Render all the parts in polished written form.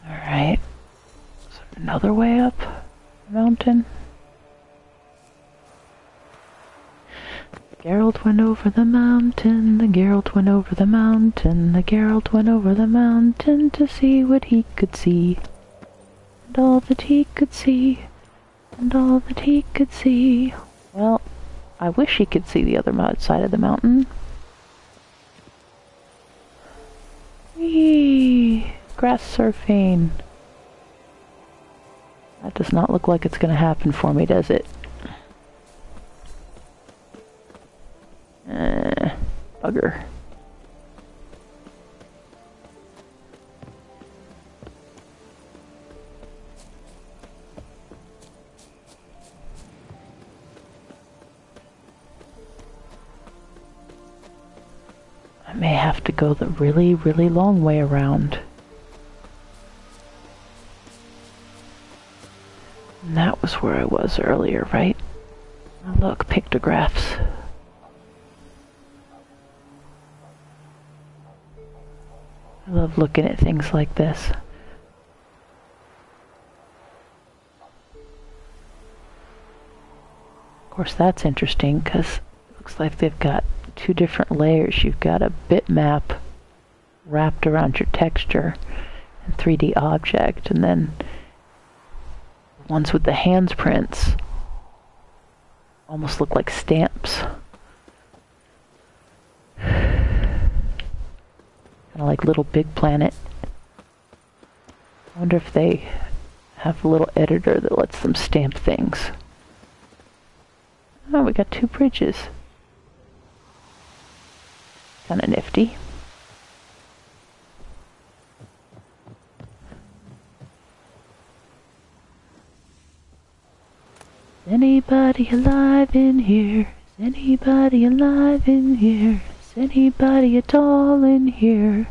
Alright. Is there another way up the mountain? Geralt went over the mountain, the Geralt went over the mountain, the Geralt went over the mountain to see what he could see. And all that he could see, and all that he could see. Well, I wish he could see the other side of the mountain. Whee! Grass surfing. That does not look like it's going to happen for me, does it? Bugger. I may have to go the really, really long way around. And that was where I was earlier, right? Oh, look, pictographs. I love looking at things like this. Of course, that's interesting because it looks like they've got two different layers. You've got a bitmap wrapped around your texture and 3D object, and then the ones with the handprints almost look like stamps. Kind of like Little Big Planet. I wonder if they have a little editor that lets them stamp things. Oh, we got two bridges. Kind of nifty. Is anybody alive in here? Is anybody alive in here? Is anybody at all in here?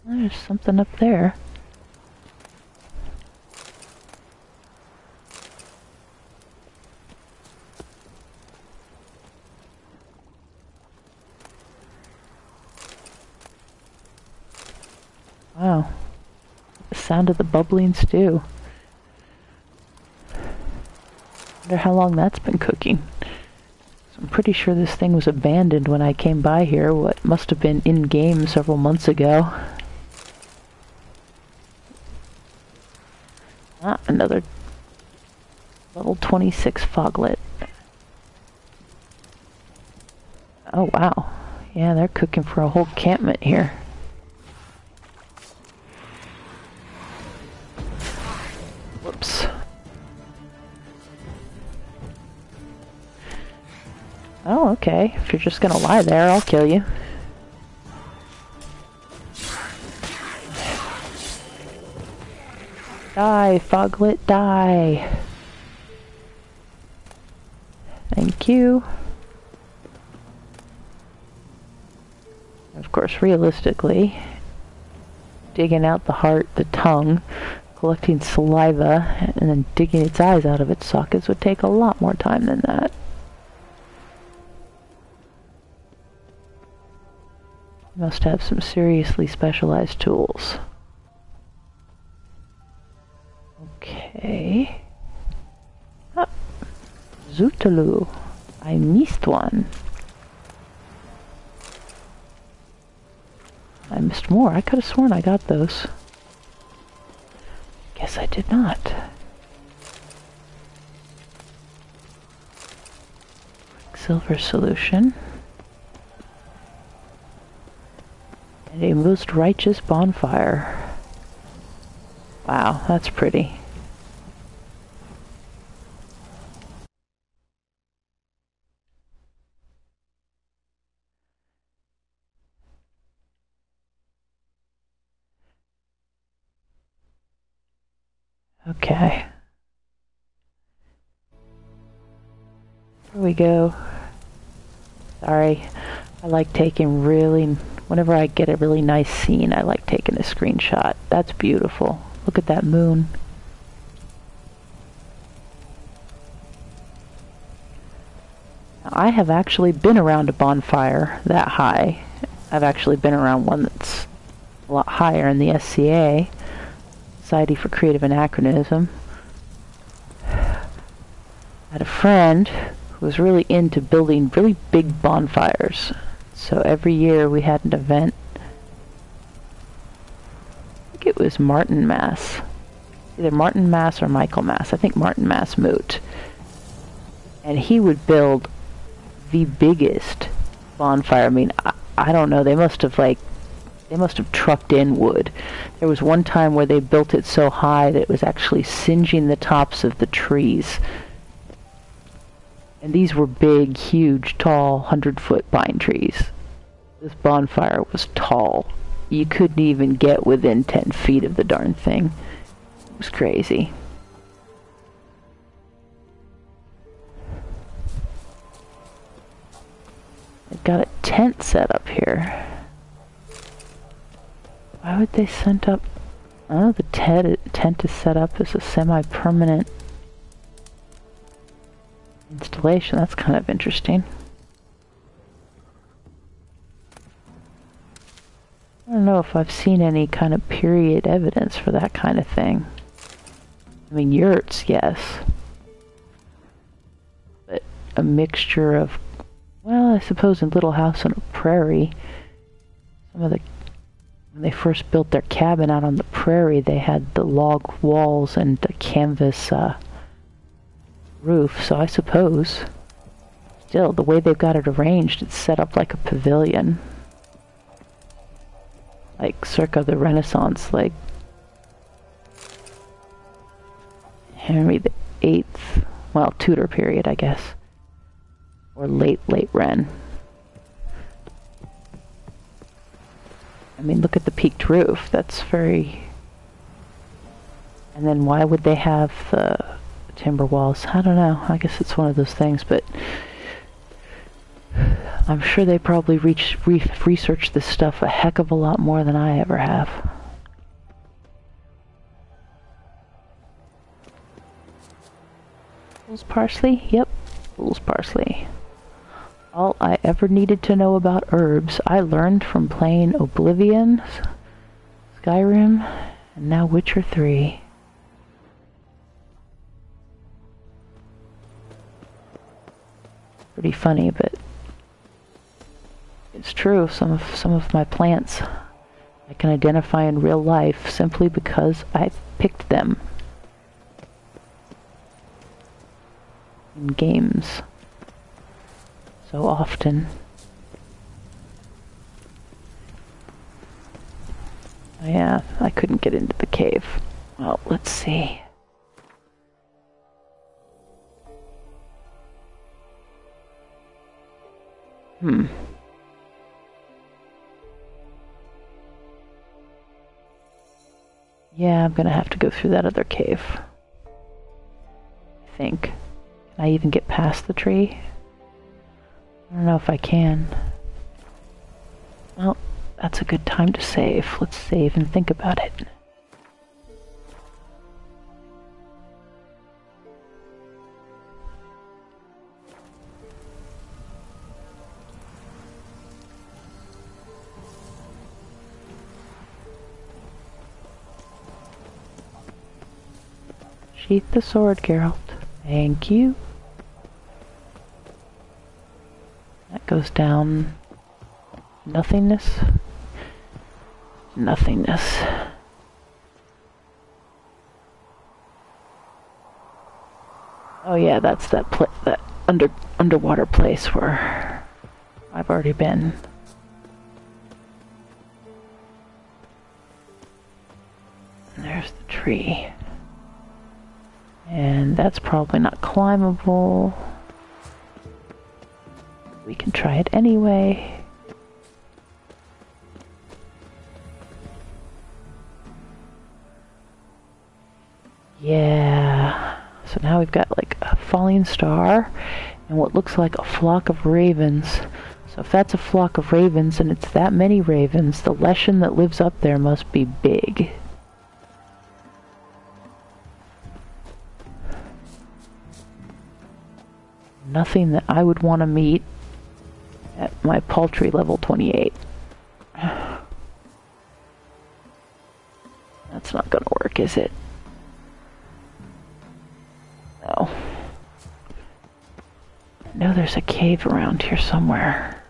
There's something up there. Wow. The sound of the bubbling stew. Wonder how long that's been cooking. So I'm pretty sure this thing was abandoned when I came by here, what must have been in-game several months ago. Ah, another level 26 foglet. Oh wow. Yeah, they're cooking for a whole encampment here. Whoops. Oh, okay. If you're just gonna lie there, I'll kill you. Die, foglet, die. Thank you. Of course, realistically, digging out the heart, the tongue, collecting saliva, and then digging its eyes out of its sockets would take a lot more time than that. You must have some seriously specialized tools. Okay. Ah, Zootaloo. I missed one. I missed more. I could have sworn I got those. Guess I did not. Silver solution. And a most righteous bonfire. Wow, that's pretty. Okay. Here we go. Sorry. I like taking whenever I get a really nice scene, I like taking a screenshot. That's beautiful. Look at that moon. Now, I have actually been around a bonfire that high. I've actually been around one that's a lot higher in the SCA. Society for Creative Anachronism. I had a friend who was really into building really big bonfires. So every year we had an event. I think it was Martinmas. Either Martinmas or Michaelmas. I think Martinmas Moot. And he would build the biggest bonfire. I mean, I don't know. They must have trucked in wood. There was one time where they built it so high that it was actually singeing the tops of the trees. And these were big, huge, tall, 100-foot pine trees. This bonfire was tall. You couldn't even get within 10 feet of the darn thing. It was crazy. They've got a tent set up here. Why would they send up... Oh, the tent is set up as a semi-permanent installation. That's kind of interesting. I don't know if I've seen any kind of period evidence for that kind of thing. I mean, yurts, yes. But a mixture of... Well, I suppose in Little House on a Prairie, when they first built their cabin out on the prairie, they had the log walls and the canvas roof, so I suppose still the way they've got it arranged, it's set up like a pavilion, like circa the Renaissance, like Henry the Eighth, well, Tudor period, I guess, or late Ren. I mean, look at the peaked roof. That's very... And then why would they have the timber walls? I don't know. I guess it's one of those things, but I'm sure they probably researched this stuff a heck of a lot more than I ever have. Fool's parsley? Yep, fool's parsley. All I ever needed to know about herbs, I learned from playing Oblivion, Skyrim, and now Witcher 3. Pretty funny, but it's true. Some of my plants I can identify in real life simply because I picked them in games so often. Oh yeah, I couldn't get into the cave. Well, let's see. Yeah, I'm gonna have to go through that other cave, I think. Can I even get past the tree? I don't know if I can. Well, that's a good time to save. Let's save and think about it. Sheath the sword, Geralt. Thank you. That goes down. Nothingness. Nothingness. Oh yeah, that's that underwater place where I've already been. And there's the tree. And that's probably not climbable. We can try it anyway. Yeah. So now we've got like a falling star and what looks like a flock of ravens. So if that's a flock of ravens and it's that many ravens, the leshen that lives up there must be big. Nothing that I would want to meet at my paltry level 28. That's That's not gonna work, is it? No. I know there's a cave around here somewhere.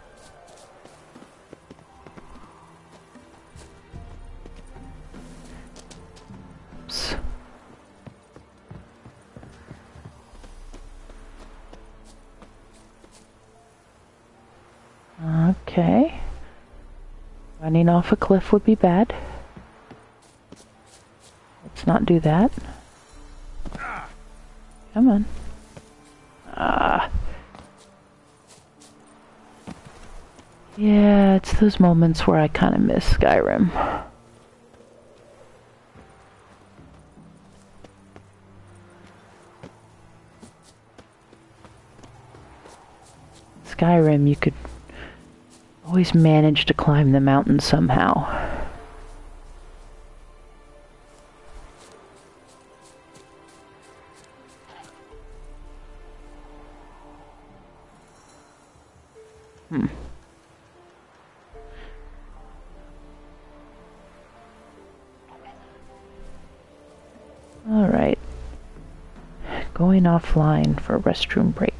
Oops. Okay. Running off a cliff would be bad. Let's not do that. Come on. Yeah, it's those moments where I kind of miss Skyrim. Skyrim, you could always manage to climb the mountain somehow. Alright. Going offline for a restroom break.